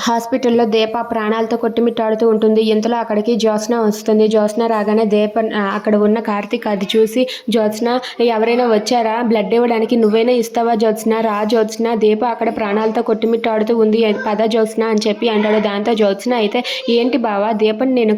హాస్పిటల్లో దీప ప్రాణాలతో కొట్టుమిట్టాడుతూ ఉంటుంది. ఇంతలో అక్కడికి జ్యోత్స్న వస్తుంది. జ్యోత్స్న రాగానే దీప అక్కడ ఉన్న కార్తీక్ అది చూసి, జ్యోత్స్న ఎవరైనా వచ్చారా బ్లడ్ ఇవ్వడానికి, నువ్వైనా ఇస్తావా జ్యోత్స్న, రా జ్యోత్స్న, దీప అక్కడ ప్రాణాలతో కొట్టుమిట్టాడుతూ ఉంది, పద జ్యోత్స్న అని చెప్పి అంటాడు. దాంతో జ్యోత్స్న అయితే, ఏంటి బావా, దీపని నేను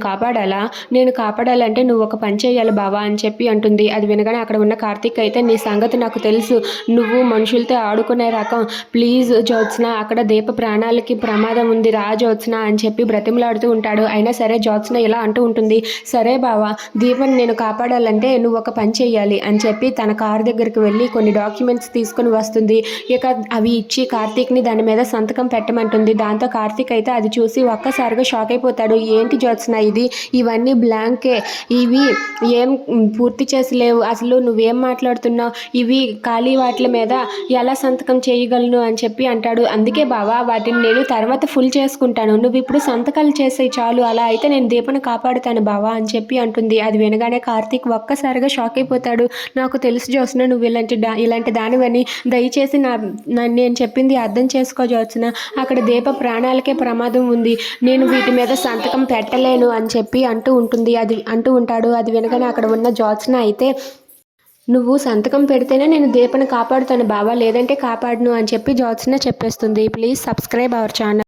కాపాడాలంటే నువ్వు ఒక పని చేయాలి బావా అని చెప్పి అంటుంది. అది వినగానే అక్కడ ఉన్న కార్తీక్ అయితే, నీ సంగతి నాకు తెలుసు, నువ్వు మనుషులతో ఆడుకునే రకం, ప్లీజ్ జ్యోత్స్న, అక్కడ దీప ప్రాణాలకి ప్రమాదం ఉంది, రా జ్యోత్స్న అని చెప్పి బ్రతిమలాడుతూ ఉంటాడు. అయినా సరే జ్యోత్స్న ఇలా అంటూ ఉంటుంది, సరే బావా, దీపని నేను కాపాడాలంటే నువ్వు ఒక పని చేయాలి అని చెప్పి తన కారు దగ్గరికి వెళ్ళి కొన్ని డాక్యుమెంట్స్ తీసుకుని వస్తుంది. ఇక అవి ఇచ్చి కార్తీక్ని దాని మీద సంతకం పెట్టమంటుంది. దాంతో కార్తీక్ అయితే అది చూసి ఒక్కసారిగా షాక్ అయిపోతాడు. ఏంటి జ్యోత్స్న ఇది, ఇవన్నీ బ్లాంకే, ఇవి ఏం పూర్తి చేసి లేవు, అసలు నువ్వేం మాట్లాడుతున్నావు, ఇవి ఖాళీ వాటి మీద ఎలా సంతకం చేయగలను అని చెప్పి అంటాడు. అందుకే బావా, వాటిని నేను తర్వాత ఫుల్ చేసుకుంటాను, నువ్వు ఇప్పుడు సంతకాలు చేసే చాలు, అలా అయితే నేను దీపను కాపాడుతాను బావా అని చెప్పి అంటుంది. అది వినగానే కార్తీక్ ఒక్కసారిగా షాక్ అయిపోతాడు. నాకు తెలుసు జ్యోత్స్న, నువ్వు ఇలాంటి దానివని, దయచేసి నేను చెప్పింది అర్థం చేసుకో జ్యోత్స్న, అక్కడ దీప ప్రాణాలకే ప్రమాదం ఉంది, నేను వీటి మీద సంతకం పెట్టలేను అని చెప్పి అంటూ ఉంటాడు. అది వినగానే అక్కడ ఉన్న జ్యోత్స్న అయితే, నువ్వు సంతకం పెడితేనే నేను దీపను కాపాడుతాను బావా, లేదంటే కాపాడను అని చెప్పి జ్యోత్స్న చెప్పేస్తుంది. Please subscribe our channel.